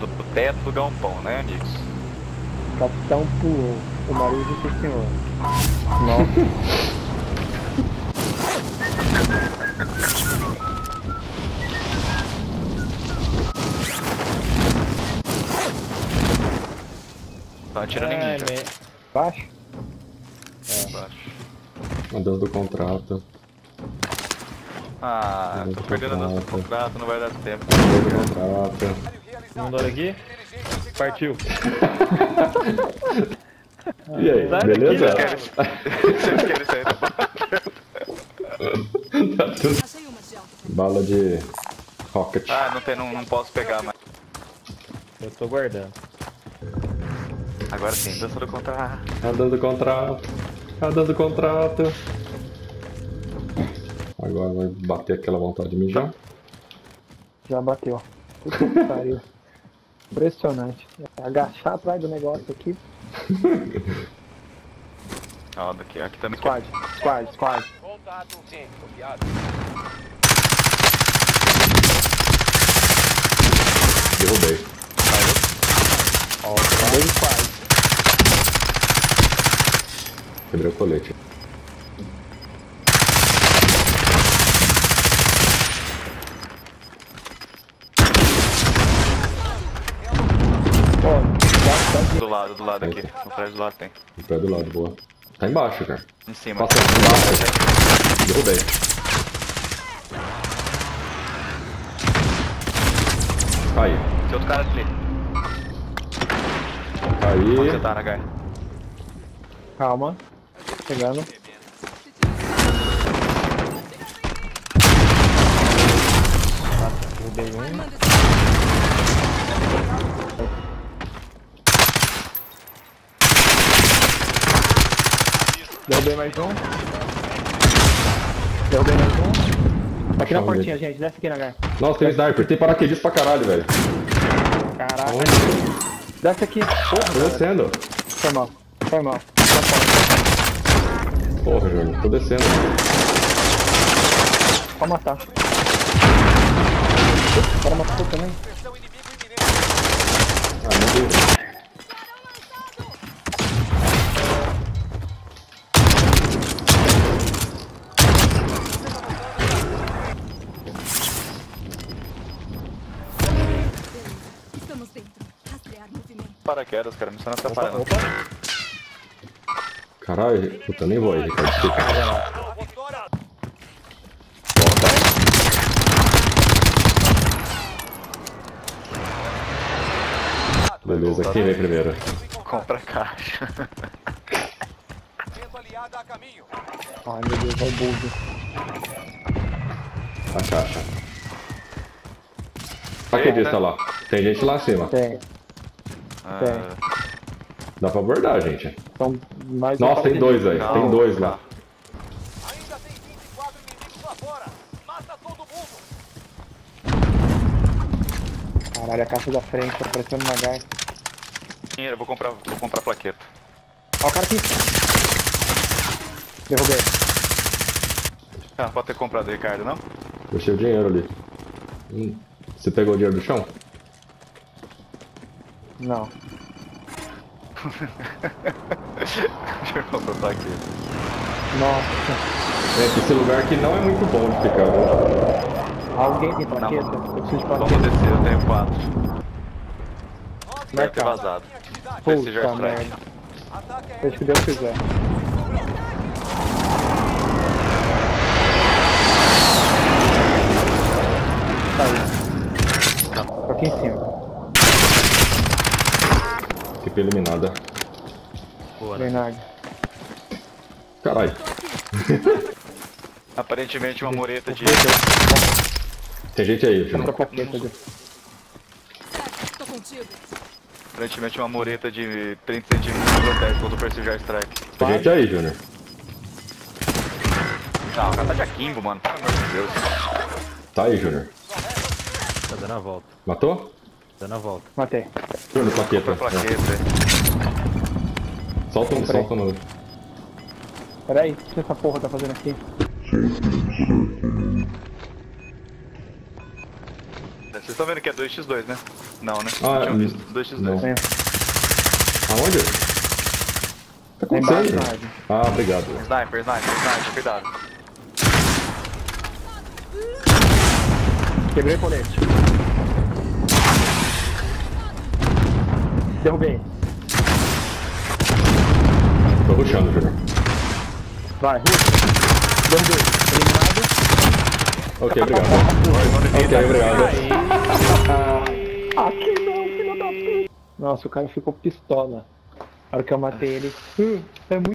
do teto do galpão, né, amigos? O capitão pulou. O marido do senhor. Nossa. Tá atirando em mim já. Baixo? Baixo. Mandando do contrato. Ah, tô perdendo a dança do contrato, não vai dar tempo. Mandando do contrato. Mandou aqui? Partiu. E aí, beleza? Vocês querem sair da barra? Bala de rocket. Ah, não posso pegar mais. Eu tô guardando. Agora sim, dança do contrato. Andando do contrato. Andando do contrato. Agora vai bater aquela vontade de mijar. Já bateu. Puta que pariu. Impressionante. Agachar atrás do negócio aqui. Ó, daqui, aqui também. Squad. Contato, sim, copiado. Derrubei. Ó, dois squad. Quebrei o colete. Do lado aqui. No prédio do lado tem. No pé do lado, boa. Tá embaixo, cara. Em cima. Passa embaixo. Derrubei. Aí. Tem outro cara ali. Aí. Onde você tá, Nagai? Calma. Chegando. Derrubei um. Derrubei mais um. Derrubei mais um. Aqui na portinha, gente. Desce aqui na garra. Nossa, tem sniper. Tem paraquedista pra caralho, velho. Caraca. Desce aqui. Tô descendo. Foi mal. Porra, Júnior. Tô descendo. Pode matar. O cara matou também. Ah, meu Deus. Estamos dentro. Rastrear movimento. Paraquedas, cara, me está atrapalhando. Caralho, puta, nem vou aí, Ricardo. Fica. Beleza, quem vem primeiro? Compra a caixa. Ai meu Deus, é o bug. A caixa. Paraquedista lá. Tem gente lá acima. Tem. Dá pra abordar, gente. São mais Nossa, tem dois aí. Não, Tem dois lá. Ainda tem 24 inimigos lá fora. Mata todo mundo. Caralho, a caixa da frente tá parecendo uma garra. Dinheiro, vou comprar plaqueta. Ó o cara aqui. Derrubei. Ah, pode ter comprado, Ricardo, não? Deixei o dinheiro ali. Você pegou o dinheiro do chão? Não. Deixa eu comprar plaqueta. Nossa. É que esse lugar aqui não é muito bom de ficar, viu? Alguém tem plaqueta? Eu preciso de Vamos plaqueta. descer, eu tenho 4. Deve ter Marcado. vazado. Precision Puta Strike. merda. Seja o que Deus quiser. Tá aí. Tô aqui em cima. Equipe eliminada. Vem na água. Caralho. Aparentemente uma mureta de... Tem gente aí, Compra Junão. plaqueta ali. Tô contigo. Aparentemente uma mureta de 30 centímetros protege contra o Precision Strike. Tem gente aí, Júnior. Não, o cara tá de akimbo, mano. Pelo amor de Deus. Tá aí, Júnior. Tá dando a volta. Matou? Dando a volta. Matei. Júnior, plaqueta. Compra plaqueta. Solta um, solta no... Pera aí, o que essa porra tá fazendo aqui? Vocês estão vendo que é 2x2, né? Não, né? Ah, Não tinha visto. 2x2. não. É. Aonde? Tá Lá embaixo acontecendo? na árvore. Ah, obrigado. Sniper, cuidado. Quebrei o colete. Derrubei. Tô rushando, Júnior. Vai, ruxa. Derrubei. Eliminado. Ok, obrigado. Ok, obrigado. Aqui não, filho da puta. Nossa, o cara ficou pistola. A hora que eu matei ele. É muito